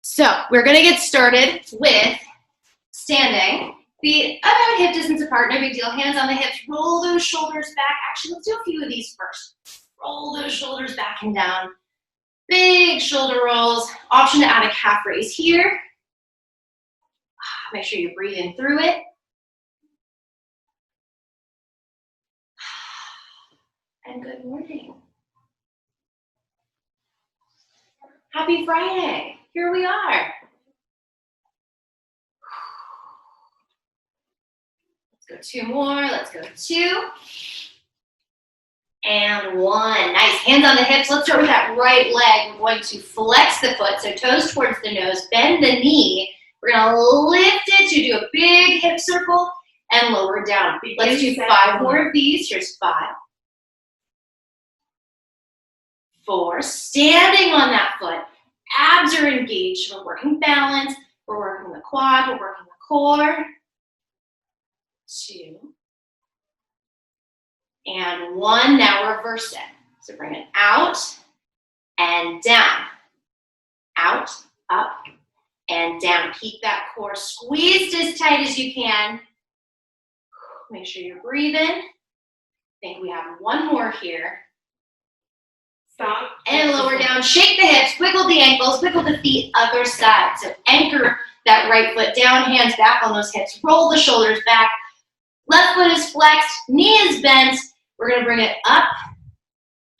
So we're gonna get started with standing. Feet about hip distance apart, no big deal. Hands on the hips, roll those shoulders back. Actually, let's do a few of these first. Roll those shoulders back and down. Big shoulder rolls. Option to add a calf raise here. Make sure you're breathing through it. And good morning. Happy Friday. Here we are. Let's go two more. Let's go two. And one. Nice. Hands on the hips. Let's start with that right leg. We're going to flex the foot, so toes towards the nose. Bend the knee. We're going to lift it to do a big hip circle and lower down. Let's do 5 more of these. Here's 5. 4. Standing on that foot. Abs are engaged. We're working balance. We're working the quad. We're working the core. 2. And 1. Now reverse it. So bring it out and down. Out, up, and down. Keep that core squeezed as tight as you can. Make sure you're breathing. I think we have 1 more here. Stop. And lower down. Shake the hips, wiggle the ankles, wiggle the feet, other side. So anchor that right foot down, hands back on those hips. Roll the shoulders back. Left foot is flexed, knee is bent. We're going to bring it up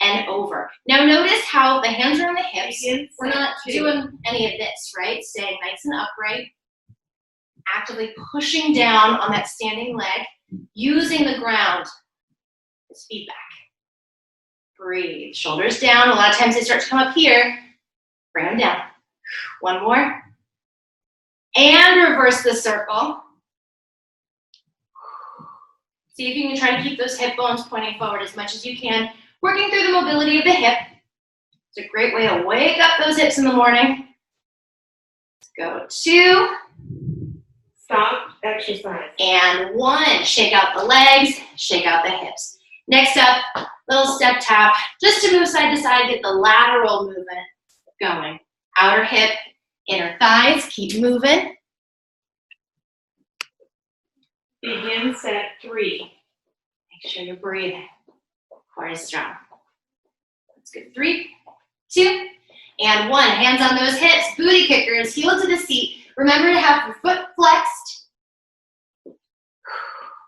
and over. Now notice how the hands are on the hips. We're not doing any of this, right? Staying nice and upright. Actively pushing down on that standing leg. Using the ground as feedback. Breathe. Shoulders down. A lot of times they start to come up here. Bring them down. 1 more. And reverse the circle. See if you can try to keep those hip bones pointing forward as much as you can. Working through the mobility of the hip. It's a great way to wake up those hips in the morning. Let's go 2. Stop. Exercise. And 1. Shake out the legs. Shake out the hips. Next up, little step tap. Just to move side to side, get the lateral movement going. Outer hip, inner thighs. Keep moving. Begin set 3. Make sure you're breathing. Core is strong. Let's go 3, 2, and 1. Hands on those hips, booty kickers, heel to the seat. Remember to have your foot flexed.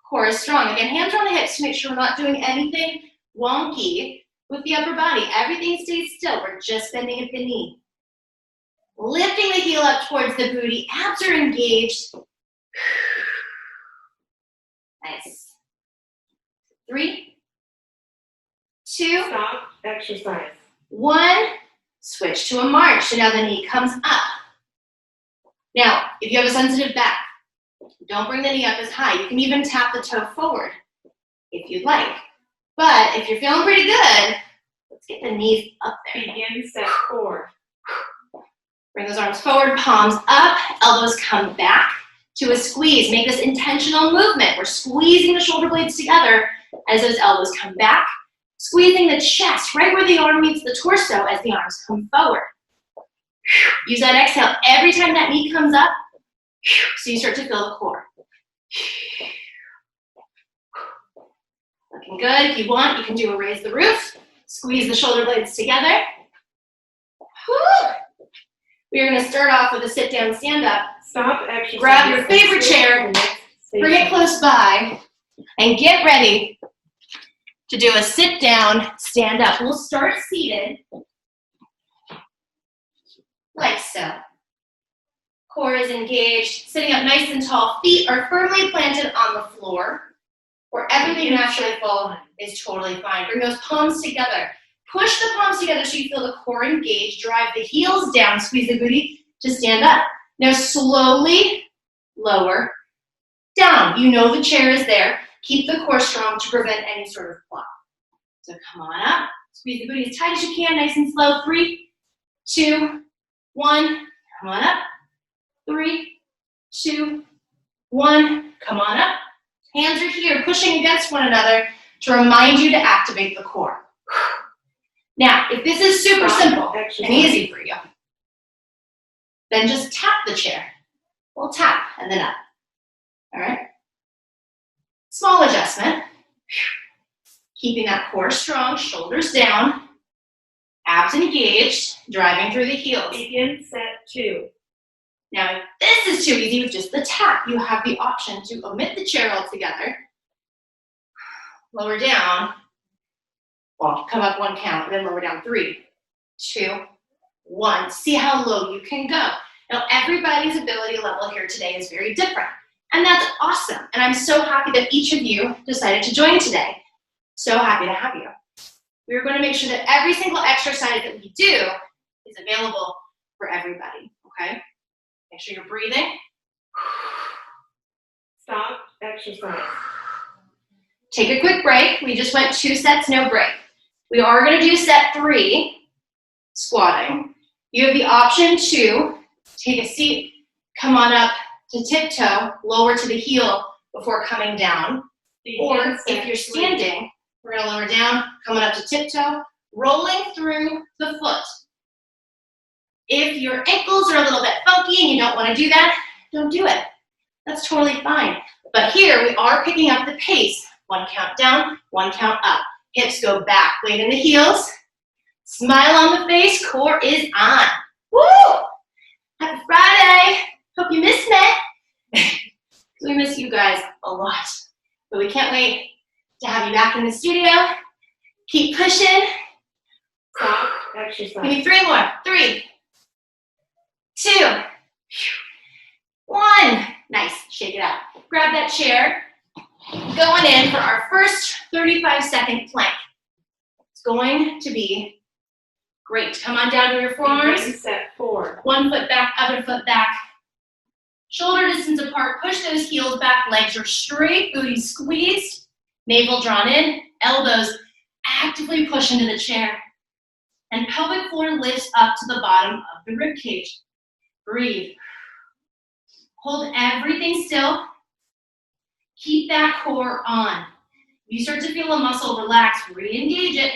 Core is strong. Again, hands are on the hips to make sure we're not doing anything wonky with the upper body. Everything stays still. We're just bending at the knee. Lifting the heel up towards the booty. Abs are engaged. Nice. 3, 2. Stop. Exercise. 1. Switch to a march. So now the knee comes up. Now, if you have a sensitive back, don't bring the knee up as high. You can even tap the toe forward if you'd like. But if you're feeling pretty good, let's get the knees up there. Begin set 4. Bring those arms forward, palms up, elbows come back to a squeeze. Make this intentional movement. We're squeezing the shoulder blades together as those elbows come back. Squeezing the chest right where the arm meets the torso as the arms come forward. Use that exhale every time that knee comes up so you start to feel the core. Looking good. If you want, you can do a raise the roof. Squeeze the shoulder blades together. Whew. We are going to start off with a sit down, stand up. Stop. Exercise. Grab your favorite chair, bring it close by, and get ready to do a sit down, stand up. We'll start seated, like so. Core is engaged, sitting up nice and tall. Feet are firmly planted on the floor. Wherever they naturally fall is totally fine. Bring those palms together. Push the palms together so you feel the core engaged. Drive the heels down, squeeze the booty to stand up. Now slowly lower down. You know the chair is there. Keep the core strong to prevent any sort of flop. So come on up. Squeeze the booty as tight as you can, nice and slow. 3, 2, 1. Come on up. 3, 2, 1. Come on up. Hands are here, pushing against one another to remind you to activate the core. Now, if this is super simple and easy for you, Then just tap the chair. We'll tap and then up. All right? Small adjustment. Keeping that core strong, shoulders down, abs engaged, driving through the heels. Begin set 2. Now, if this is too easy with just the tap, you have the option to omit the chair altogether, lower down, well, come up 1 count, then lower down 3, 2, 1. See how low you can go. Now, everybody's ability level here today is very different, and that's awesome. And I'm so happy that each of you decided to join today. So happy to have you. We're going to make sure that every single exercise that we do is available for everybody, okay? Make sure you're breathing. Stop exercise. Take a quick break. We just went 2 sets, no break. We are going to do set 3, squatting. You have the option to take a seat, come on up to tiptoe, lower to the heel before coming down. Or if you're standing, we're going to lower down, coming up to tiptoe, rolling through the foot. If your ankles are a little bit funky and you don't want to do that, don't do it. That's totally fine. But here we are picking up the pace. 1 count down, 1 count up. Hips go back, weight in the heels. Smile on the face, core is on. Woo! Happy Friday. Hope you missed me. We miss you guys a lot. But we can't wait to have you back in the studio. Keep pushing. Stop exercise. Give me 3 more. 3, 2, 1. Nice. Shake it out. Grab that chair. Going in for our first 35-second plank. It's going to be great. Come on down to your forearms. Begin set 4. 1 foot back, other foot back. Shoulder distance apart. Push those heels back. Legs are straight. Booty squeezed. Navel drawn in. Elbows actively push into the chair. And pelvic floor lifts up to the bottom of the rib cage. Breathe. Hold everything still. Keep that core on. If you start to feel a muscle relax, re-engage it.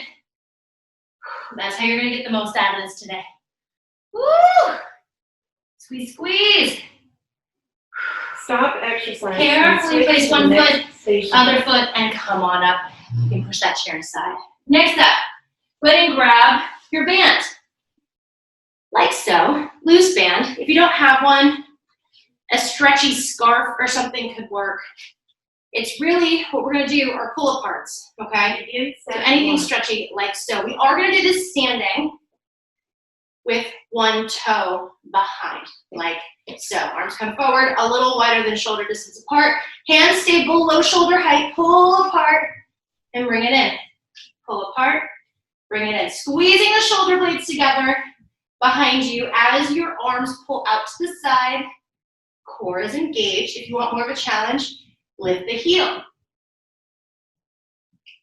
That's how you're going to get the most out of this today. Woo! Squeeze, squeeze. Stop exercise. Carefully place 1 foot, other foot, and come on up. You can push that chair aside. Next up, go ahead and grab your band. Like so, loose band. If you don't have one, a stretchy scarf or something could work. It's really, what we're going to do are pull-aparts, okay? Begin So set anything 1. stretchy like so. We are going to do this standing with 1 toe behind, like so. Arms come forward, a little wider than shoulder distance apart. Hands stay below shoulder height. Pull apart and bring it in. Pull apart, bring it in. Squeezing the shoulder blades together behind you as your arms pull out to the side. Core is engaged. If you want more of a challenge, lift the heel.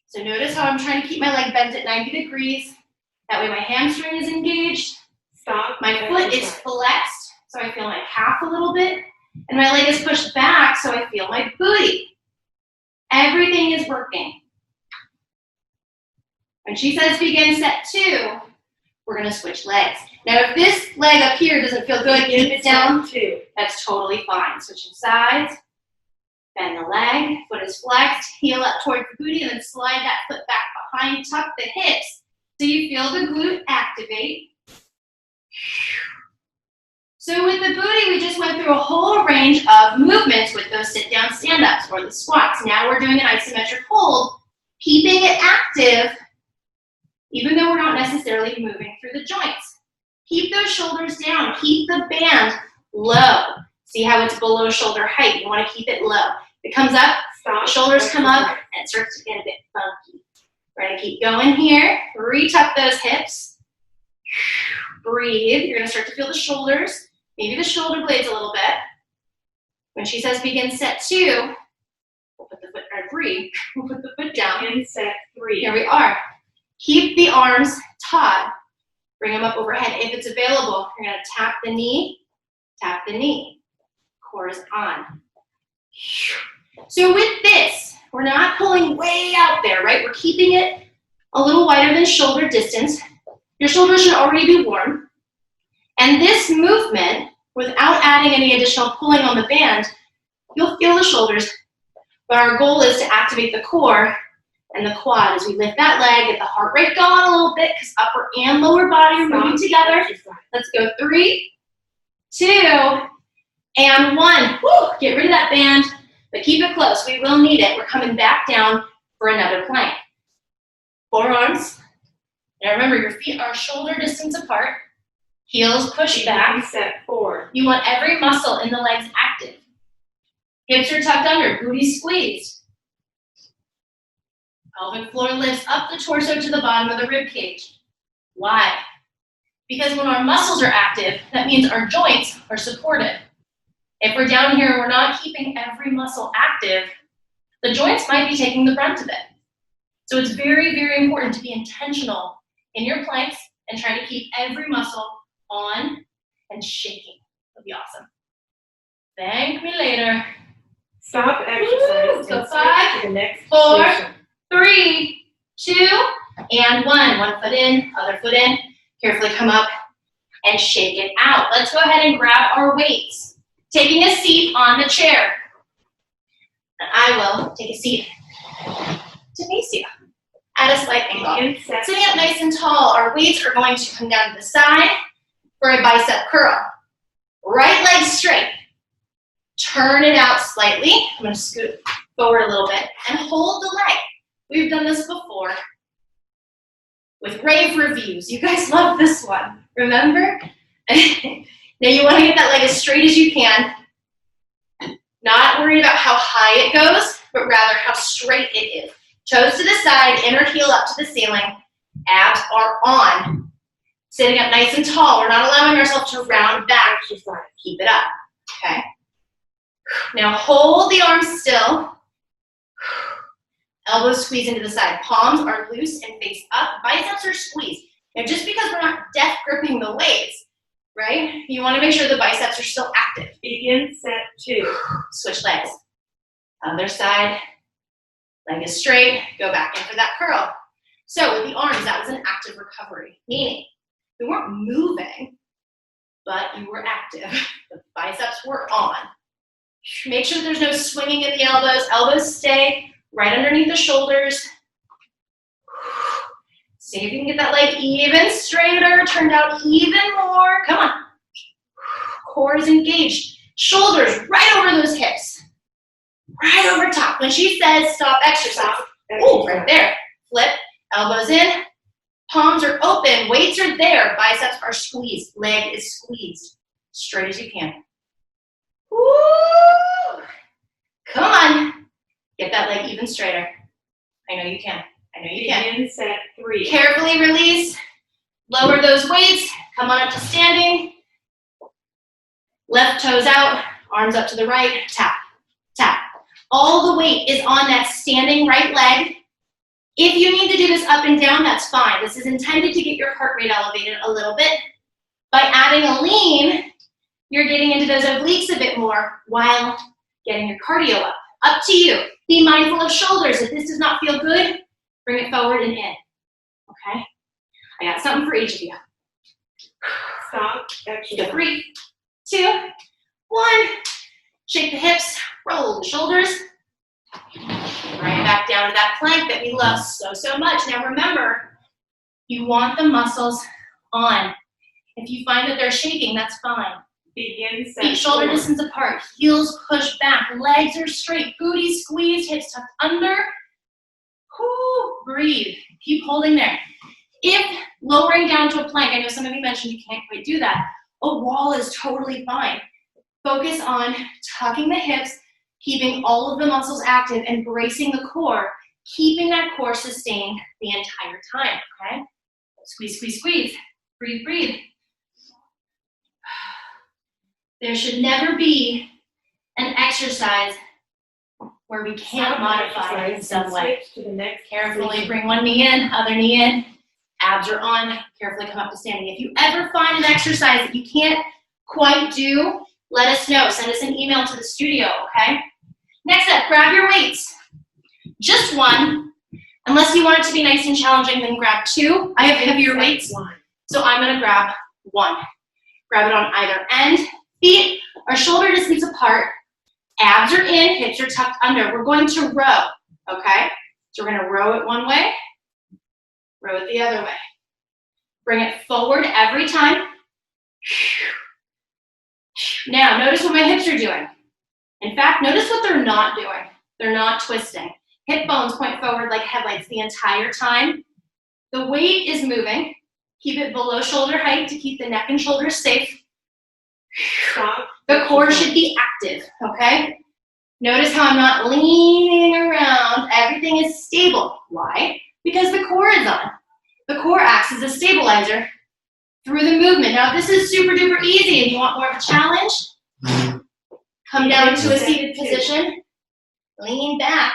So notice how I'm trying to keep my leg bent at 90 degrees. That way my hamstring is engaged. Stop. My foot is flexed, so I feel my calf a little bit. And my leg is pushed back, so I feel my booty. Everything is working. When she says begin set 2, we're going to switch legs. Now, if this leg up here doesn't feel good, keep it down. 2. That's totally fine. Switching sides. Bend the leg, foot is flexed, heel up towards the booty, and then slide that foot back behind, tuck the hips so you feel the glute activate. So with the booty, we just went through a whole range of movements with those sit-down stand-ups or the squats. Now we're doing an isometric hold, keeping it active, even though we're not necessarily moving through the joints. Keep those shoulders down, keep the band low. See how it's below shoulder height. You want to keep it low. It comes up, Stop. shoulders come up, and it starts to get a bit funky. We're going to keep going here. Retuck those hips. Breathe. You're going to start to feel the shoulders, maybe the shoulder blades a little bit. When she says begin set 2, we'll put the foot, or 3, we'll put the foot down. Begin set 3. Here we are. Keep the arms taut. Bring them up overhead. If it's available, you're going to tap the knee, tap the knee. Core is on. So with this, we're not pulling way out there, right? We're keeping it a little wider than shoulder distance. Your shoulders should already be warm. And this movement Without adding any additional pulling on the band, you'll feel the shoulders, but our goal is to activate the core and the quad as we lift that leg, get the heart rate going a little bit because upper and lower body are moving together. Let's go 3, 2, and 1. Woo! Get rid of that band, but keep it close. We will need it. We're coming back down for another plank. Forearms. Now remember, your feet are shoulder distance apart. Heels push back. Reset 4. You want every muscle in the legs active. Hips are tucked under, booty squeezed. Pelvic floor lifts up the torso to the bottom of the rib cage. Why? Because when our muscles are active, that means our joints are supported. If we're down here and we're not keeping every muscle active, the joints might be taking the brunt of it. So it's very, very important to be intentional in your planks and try to keep every muscle on and shaking. It'll be awesome. Thank me later. Stop exercise. Let's go and 5, switch to the next 4, position. 3, 2, and 1. One foot in, other foot in. Carefully come up and shake it out. Let's go ahead and grab our weights. Taking a seat on the chair. And I will take a seat to face you at a slight angle. Sitting up nice and tall, our weights are going to come down to the side for a bicep curl. Right leg straight. Turn it out slightly. I'm going to scoot forward a little bit and hold the leg. We've done this before with rave reviews. You guys love this one, remember? Now you want to get that leg as straight as you can. Not worried about how high it goes, but rather how straight it is. Toes to the side, inner heel up to the ceiling. Abs are on. Sitting up nice and tall. We're not allowing ourselves to round back. Keep it up, okay? Now hold the arms still. Elbows squeeze into the side. Palms are loose and face up. Biceps are squeezed. Now just because we're not death gripping the weights, right? You want to make sure the biceps are still active. Begin set 2. Switch legs. Other side. Leg is straight. Go back in for that curl. So with the arms, that was an active recovery. Meaning, you weren't moving, but you were active. The biceps were on. Make sure there's no swinging at the elbows. Elbows stay right underneath the shoulders. See if you can get that leg even straighter, turned out even more. Come on. Core is engaged. Shoulders right over those hips. Right over top. When she says stop exercise, oh, right there. Flip, elbows in, palms are open, weights are there, biceps are squeezed, leg is squeezed. Straight as you can. Woo! Come on. Get that leg even straighter. I know you can. I know you can. Begin set 3. Carefully release. Lower those weights. Come on up to standing. Left toes out. Arms up to the right. Tap. Tap. All the weight is on that standing right leg. If you need to do this up and down, that's fine. This is intended to get your heart rate elevated a little bit. By adding a lean, you're getting into those obliques a bit more while getting your cardio up. Up to you. Be mindful of shoulders. If this does not feel good, bring it forward and in. Okay? I got something for each of you. Stop exercise. 3, 2, 1. Shake the hips, roll the shoulders. Right back down to that plank that we love so, so much. Now remember, you want the muscles on. If you find that they're shaking, that's fine. Begin set Feet shoulder 4. distance apart, heels push back, legs are straight, booty squeezed, hips tucked under. Whoo, breathe. Keep holding there. If lowering down to a plank, I know some of you mentioned you can't quite do that. A wall is totally fine. Focus on tucking the hips, keeping all of the muscles active, and bracing the core, keeping that core sustained the entire time, okay? Squeeze, squeeze, squeeze. Breathe, breathe. There should never be an exercise where we can't modify it in some way. Switch to the next Carefully position. bring one knee in, other knee in. Abs are on. Carefully come up to standing. If you ever find an exercise that you can't quite do, let us know. Send us an email to the studio, okay? Next up, grab your weights. Just one. Unless you want it to be nice and challenging, then grab 2. I have heavier weights, so I'm going to grab 1. Grab it on either end. Feet are shoulder distance apart. Abs are in, hips are tucked under. We're going to row, okay? So we're gonna row it one way, row it the other way. Bring it forward every time. Now, notice what my hips are doing. In fact, notice what they're not doing. They're not twisting. Hip bones point forward like headlights the entire time. The weight is moving. Keep it below shoulder height to keep the neck and shoulders safe. Stop. The core should be active, okay? Notice how I'm not leaning around. Everything is stable. Why? Because the core is on. The core acts as a stabilizer through the movement. Now, if this is super duper easy and you want more of a challenge, come down to a seated position, lean back,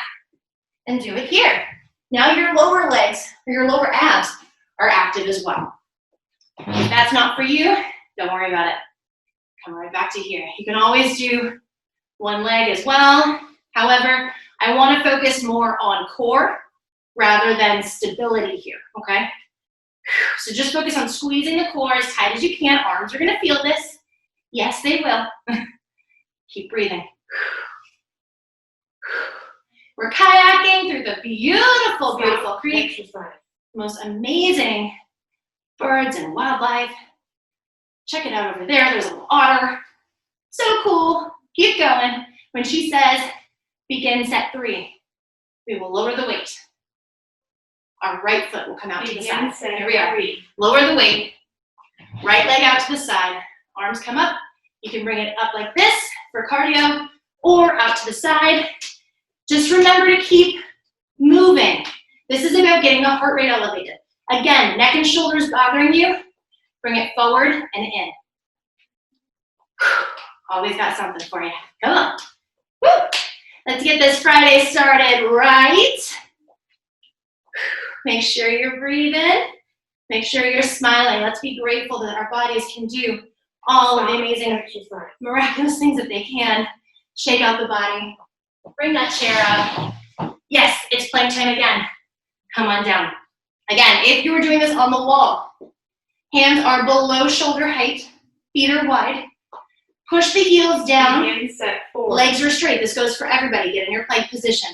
and do it here. Now your lower legs or your lower abs are active as well. If that's not for you, don't worry about it. Come right back to here. You can always do one leg as well. However, I want to focus more on core rather than stability here, okay? So just focus on squeezing the core as tight as you can. Arms are going to feel this. Yes, they will. Keep breathing. We're kayaking through the beautiful, beautiful creek. Exercise. Most amazing birds and wildlife. Check it out over there. There's a little otter. So cool. Keep going. When she says, begin set 3, we will lower the weight. Our right foot will come out to the side. Here we are. Lower the weight. Right leg out to the side. Arms come up. You can bring it up like this for cardio or out to the side. Just remember to keep moving. This is about getting the heart rate elevated. Again, neck and shoulders bothering you, bring it forward and in. Always got something for you. Come on. Woo. Let's get this Friday started right. Make sure you're breathing. Make sure you're smiling. Let's be grateful that our bodies can do all of the amazing, miraculous things that they can. Shake out the body. Bring that chair up. Yes, it's plank time again. Come on down. Again, if you were doing this on the wall, hands are below shoulder height, feet are wide. Push the heels down. Begin set 4. Legs are straight. This goes for everybody. Get in your plank position.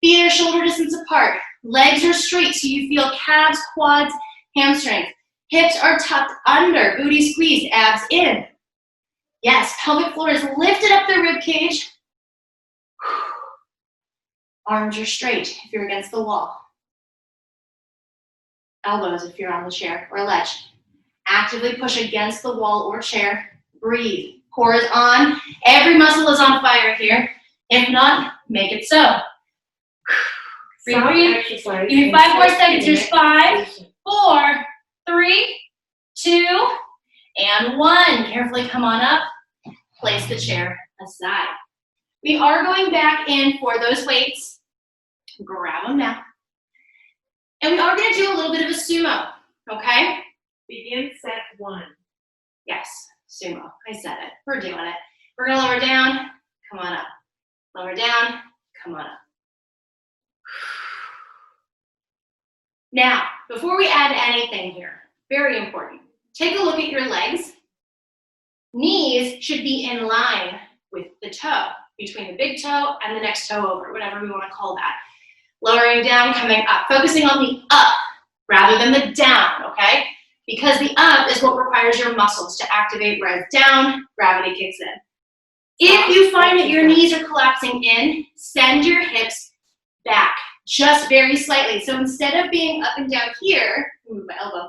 Feet are shoulder distance apart. Legs are straight so you feel calves, quads, hamstrings. Hips are tucked under. Booty squeezed. Abs in. Yes, pelvic floor is lifted up the rib cage. Arms are straight if you're against the wall. Elbows if you're on the chair or ledge. Actively push against the wall or chair. Breathe. Core is on. Every muscle is on fire here. If not, make it so. Breathe. Exercise. Give me 5 more seconds. Here's 5, 4, 3, 2, and 1. Carefully come on up. Place the chair aside. We are going back in for those weights. Grab them now. And we are going to do a little bit of a sumo, okay? Begin set 1. Yes, sumo. I said it. We're doing it. We're going to lower down. Come on up. Lower down. Come on up. Now, before we add anything here, very important, take a look at your legs. Knees should be in line with the toe, between the big toe and the next toe over, whatever we want to call that. Lowering down, coming up, focusing on the up rather than the down, okay? Because the up is what requires your muscles to activate, whereas down, gravity kicks in. If you find that your knees are collapsing in, send your hips back, just very slightly. So instead of being up and down here, move my elbow,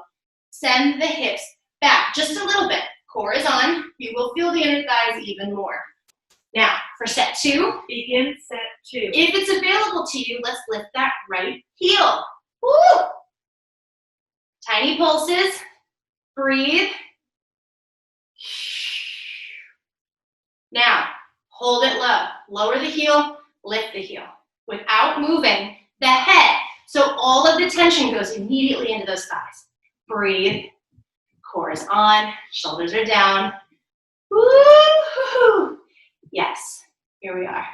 send the hips back just a little bit. Core is on. You will feel the inner thighs even more. Now, for set 2, begin set 2. If it's available to you, let's lift that right heel. Woo! Tiny pulses. Breathe. Now, hold it low. Lower the heel, lift the heel without moving the head. So all of the tension goes immediately into those thighs. Breathe. Core is on. Shoulders are down. Woo! Yes, here we are.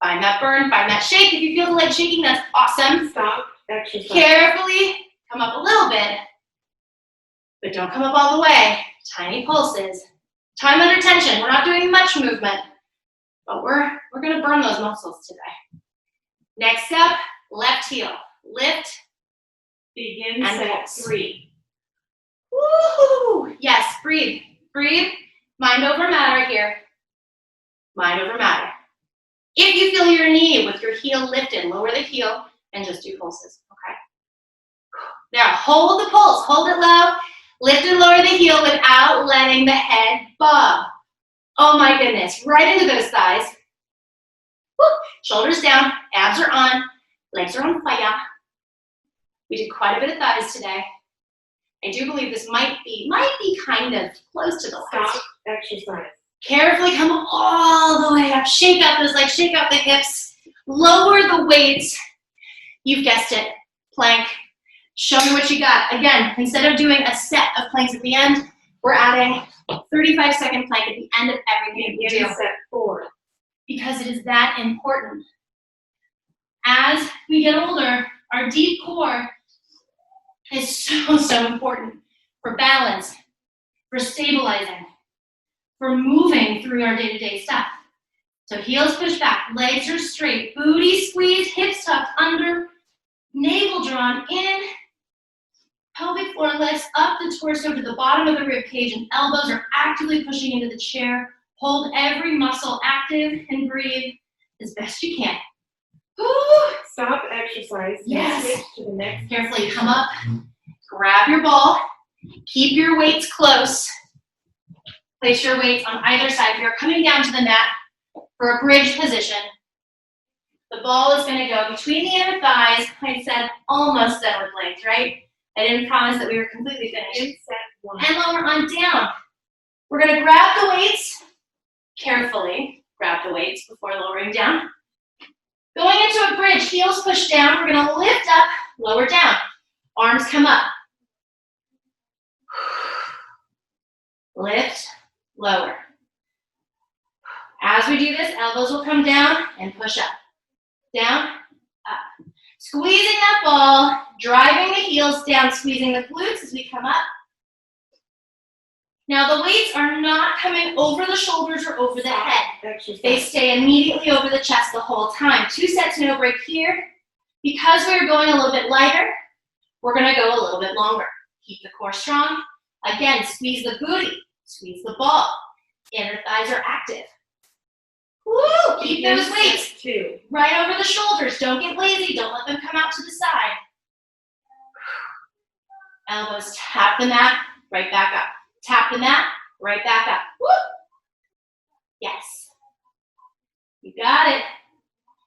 Find that burn, find that shake. If you feel the leg shaking, that's awesome. Stop exercise. Carefully come up a little bit, but don't come up all the way. tiny pulses. Time under tension. We're not doing much movement, but we're gonna burn those muscles today. Next up, left heel. Lift Begin and set pulse. 3. Woohoo! Yes, breathe. Breathe. Mind over matter here. Mind over matter. If you feel your knee with your heel lifted, lower the heel and just do pulses, okay? Now, hold the pulse. Hold it low. Lift and lower the heel without letting the head bob. Oh my goodness. Right into those thighs. Woo. Shoulders down. Abs are on. Legs are on fire. We did quite a bit of thighs today. I do believe this might be kind of close to the last. Stop exercise. Carefully come all the way up. Shake out those legs, shake out the hips. Lower the weights. You've guessed it. Plank. Show me what you got. Again, instead of doing a set of planks at the end, we're adding 35-second plank at the end of everything we do. Begin set 4. Because it is that important. As we get older, our deep core is so important for balance, for stabilizing, for moving through our day-to-day stuff. So heels push back, legs are straight, booty squeeze, hips tucked under, navel drawn in, pelvic floor lifts up the torso to the bottom of the rib cage, and elbows are actively pushing into the chair. Hold every muscle active and breathe as best you can. Woo! Stop exercise. Yes. Switch to the next. Carefully come up, grab your ball, keep your weights close. Place your weights on either side. You're coming down to the mat for a bridge position. The ball is going to go between the inner thighs. I said almost done with legs, right? I didn't promise that we were completely finished. Begin set 1. And lower on down. We're going to grab the weights, carefully grab the weights before lowering down. Going into a bridge, heels push down. We're going to lift up, lower down. Arms come up. Lift, lower. As we do this, elbows will come down and push up. Down, up. Squeezing that ball, driving the heels down, squeezing the glutes as we come up. Now the weights are not coming over the shoulders or over the head. Exercise. They stay immediately over the chest the whole time. 2 sets, no break here. Because we're going a little bit lighter, we're gonna go a little bit longer. Keep the core strong. Again, squeeze the booty, squeeze the ball. Inner thighs are active. Woo! Keep Begin those weights set 2. right over the shoulders. Don't get lazy, don't let them come out to the side. Elbows tap the mat, right back up. Tap the mat, right back up. Woo! Yes. You got it.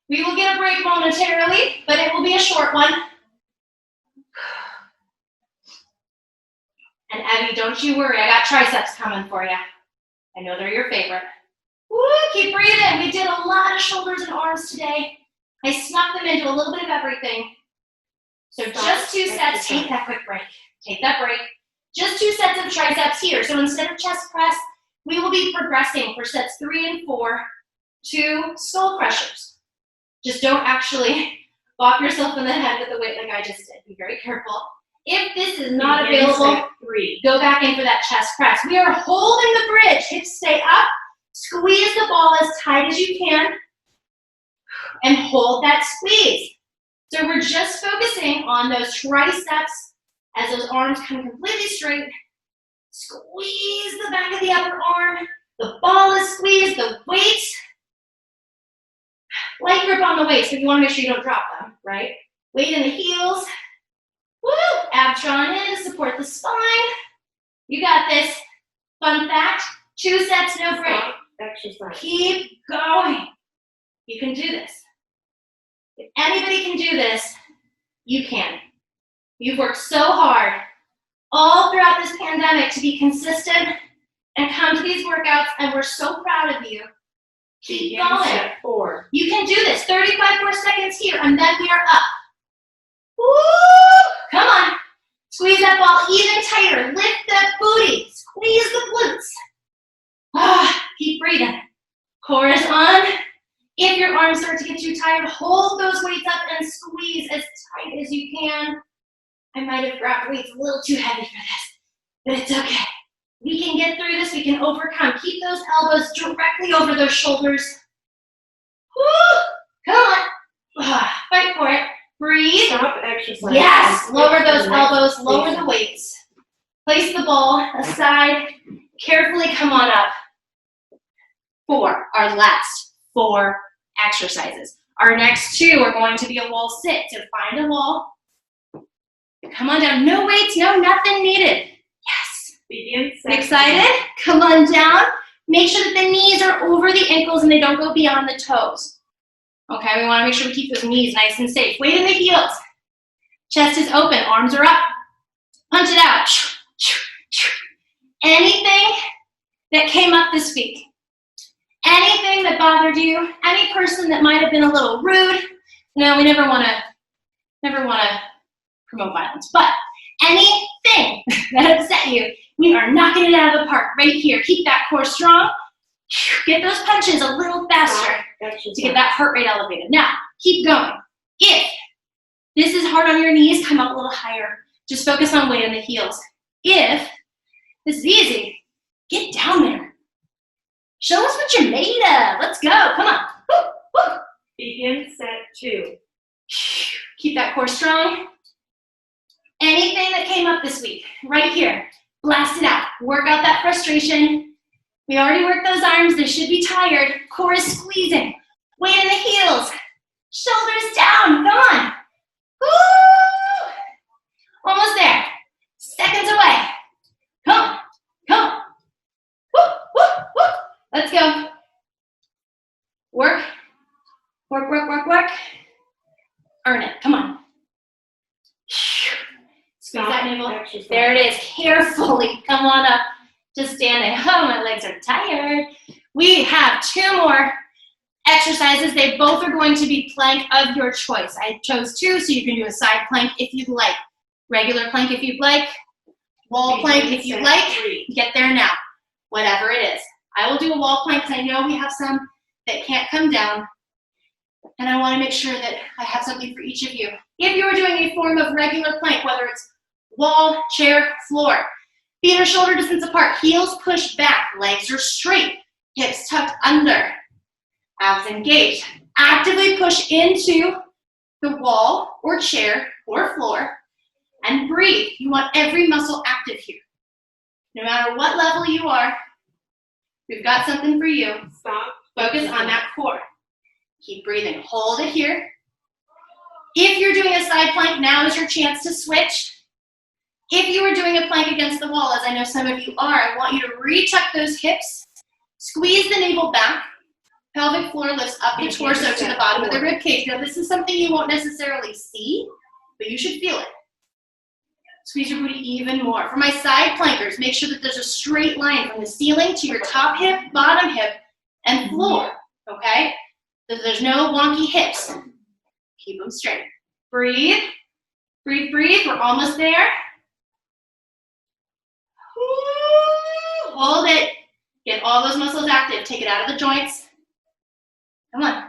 We will get a break momentarily, but it will be a short one. And Abby, don't you worry, I got triceps coming for you. I know they're your favorite. Woo, keep breathing. We did a lot of shoulders and arms today. I snuck them into a little bit of everything. So just 2 sets, take that quick break. Take that break. Just 2 sets of triceps here. So instead of chest press, we will be progressing for sets 3 and 4 to skull crushers. Just don't actually bop yourself in the head with the weight like I just did. Be very careful. If this is not Begin available, set 3. go back in for that chest press. We are holding the bridge. Hips stay up. Squeeze the ball as tight as you can. And hold that squeeze. So we're just focusing on those triceps as those arms come completely straight. Squeeze the back of the upper arm. The ball is squeezed. The weights. Light grip on the weights, but you want to make sure you don't drop them, right? Weight in the heels. Woo! Abs drawn in to support the spine. You got this. Fun fact, 2 sets, no break. Stop exercise. Keep going. You can do this. If anybody can do this, you can. You've worked so hard all throughout this pandemic to be consistent and come to these workouts, and we're so proud of you. Keep Begin going. set 4. You can do this. 35 more seconds here, and then we are up. Woo! Come on. Squeeze that ball even tighter. Lift that booty. Squeeze the glutes. Keep breathing. Core is on. If your arms start to get too tired, hold those weights up and squeeze as tight as you can. I might have grabbed weights a little too heavy for this, but it's okay. We can get through this. We can overcome. Keep those elbows directly over those shoulders. Woo! Come on. Fight for it. Breathe. Stop exercising. Yes. Lower those elbows. Lower the weights. Place the ball aside. Carefully come on up. 4. Our last 4 exercises. Our next 2 are going to be a wall sit. So find a wall. Come on down. No weights. No, nothing needed. Yes. Begin set. Excited? Come on down. Make sure that the knees are over the ankles and they don't go beyond the toes. Okay, we want to make sure we keep those knees nice and safe. Weight in the heels. Chest is open. Arms are up. Punch it out. Anything that came up this week, anything that bothered you, any person that might have been a little rude. No, we never want to promote violence, but anything that upset you, we are knocking it out of the park right here. Keep that core strong. Get those punches a little faster to get that heart rate elevated. Now, keep going. If this is hard on your knees, come up a little higher. Just focus on weight in the heels. If this is easy, get down there. Show us what you're made of. Let's go. Come on. Woo, woo. Begin set 2. Keep that core strong. Anything that came up this week, right here, blast it out. Work out that frustration. We already worked those arms. They should be tired. Core is squeezing. Weight in the heels. Shoulders down. Come on. Woo! Almost there. Seconds away. Come on. Come on. Woo, woo, woo. Let's go. Work. Work, work, work, work. Earn it. Come on. Squeeze that navel. There it is. Carefully. Come on up to standing. Oh, my legs are tired. We have 2 more exercises. They both are going to be plank of your choice. I chose 2, so you can do a side plank if you'd like. Regular plank if you'd like. Wall plank if you'd like. Get there now. Whatever it is. I will do a wall plank because I know we have some that can't come down. And I want to make sure that I have something for each of you. If you are doing a form of regular plank, whether it's wall, chair, floor, feet are shoulder distance apart, heels pushed back, legs are straight, hips tucked under, abs engaged. Actively push into the wall or chair or floor and breathe. You want every muscle active here. No matter what level you are, we've got something for you. Stop. Focus on that core. Keep breathing. Hold it here. If you're doing a side plank, now is your chance to switch. If you are doing a plank against the wall, as I know some of you are, I want you to retuck those hips, squeeze the navel back, pelvic floor lifts up the torso to the bottom of the rib cage. Now this is something you won't necessarily see, but you should feel it. Squeeze your booty even more. For my side plankers, make sure that there's a straight line from the ceiling to your top hip, bottom hip, and floor, okay? So there's no wonky hips. Keep them straight. Breathe, breathe, breathe. We're almost there. Hold it. Get all those muscles active. Take it out of the joints. Come on.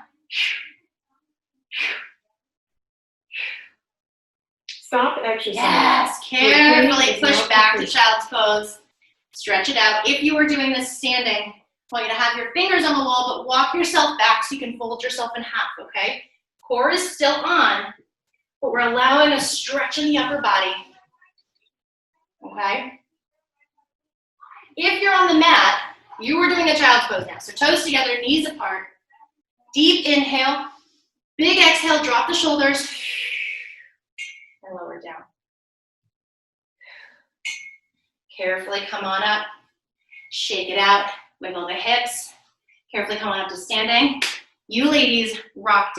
Stop exercising. Yes, carefully push back to child's pose. Stretch it out. If you are doing this standing, I want you to have your fingers on the wall, but walk yourself back so you can fold yourself in half, okay? Core is still on, but we're allowing a stretch in the upper body, okay? If you're on the mat, you are doing a child's pose now. So toes together, knees apart. Deep inhale, big exhale, drop the shoulders, and lower down. Carefully come on up, shake it out, wiggle the hips. Carefully come on up to standing. You ladies rock